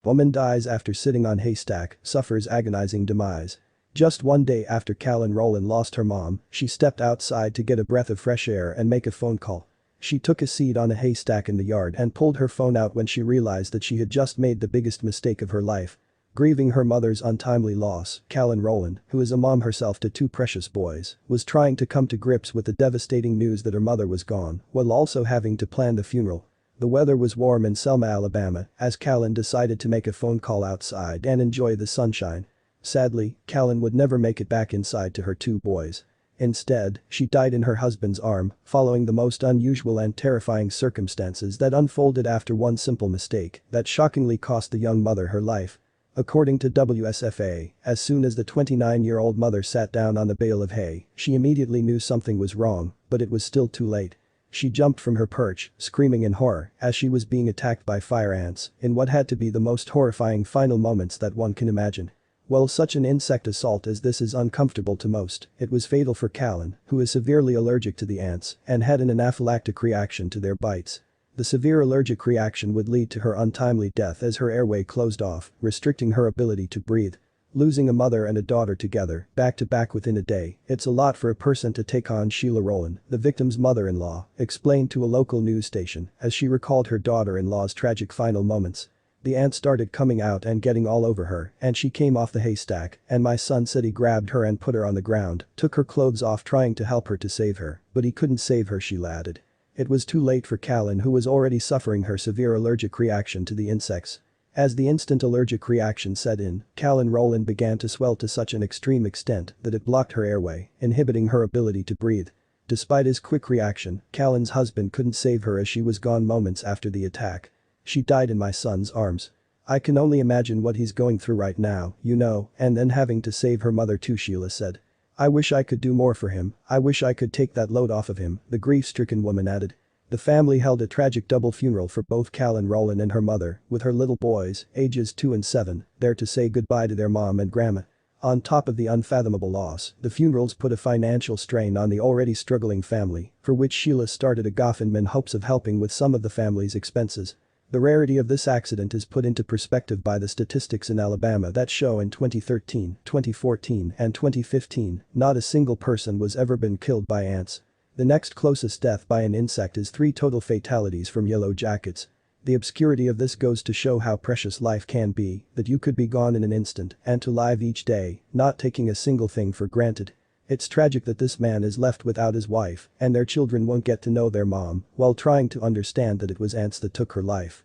Woman dies after sitting on haystack, suffers agonizing demise. Just one day after Kalyn Rolan lost her mom, she stepped outside to get a breath of fresh air and make a phone call. She took a seat on a haystack in the yard and pulled her phone out when she realized that she had just made the biggest mistake of her life. Grieving her mother's untimely loss, Kalyn Rolan, who is a mom herself to two precious boys, was trying to come to grips with the devastating news that her mother was gone, while also having to plan the funeral. The weather was warm in Selma, Alabama, as Kalyn decided to make a phone call outside and enjoy the sunshine. Sadly, Kalyn would never make it back inside to her two boys. Instead, she died in her husband's arm, following the most unusual and terrifying circumstances that unfolded after one simple mistake that shockingly cost the young mother her life. According to WSFA, as soon as the 29-year-old mother sat down on the bale of hay, she immediately knew something was wrong, but it was still too late. She jumped from her perch, screaming in horror, as she was being attacked by fire ants, in what had to be the most horrifying final moments that one can imagine. While such an insect assault as this is uncomfortable to most, it was fatal for Kalyn, who is severely allergic to the ants and had an anaphylactic reaction to their bites. The severe allergic reaction would lead to her untimely death as her airway closed off, restricting her ability to breathe. Losing a mother and a daughter together, back to back within a day, it's a lot for a person to take on. Sheila Rolan, the victim's mother-in-law, explained to a local news station as she recalled her daughter-in-law's tragic final moments. The ants started coming out and getting all over her, and she came off the haystack, and my son said he grabbed her and put her on the ground, took her clothes off trying to help her to save her, but he couldn't save her, she added. It was too late for Kalyn, who was already suffering her severe allergic reaction to the insects. As the instant allergic reaction set in, Kalyn Rolan began to swell to such an extreme extent that it blocked her airway, inhibiting her ability to breathe. Despite his quick reaction, Kalyn's husband couldn't save her as she was gone moments after the attack. She died in my son's arms. I can only imagine what he's going through right now, you know, and then having to save her mother too, Sheila said. I wish I could do more for him, I wish I could take that load off of him, the grief-stricken woman added. The family held a tragic double funeral for both Kalyn Rolan and her mother, with her little boys, ages 2 and 7, there to say goodbye to their mom and grandma. On top of the unfathomable loss, the funerals put a financial strain on the already struggling family, for which Sheila started a GoFundMe in hopes of helping with some of the family's expenses. The rarity of this accident is put into perspective by the statistics in Alabama that show in 2013, 2014 and 2015, not a single person was ever been killed by ants. The next closest death by an insect is 3 total fatalities from yellow jackets. The obscurity of this goes to show how precious life can be, that you could be gone in an instant and to live each day, not taking a single thing for granted. It's tragic that this man is left without his wife and their children won't get to know their mom while trying to understand that it was ants that took her life.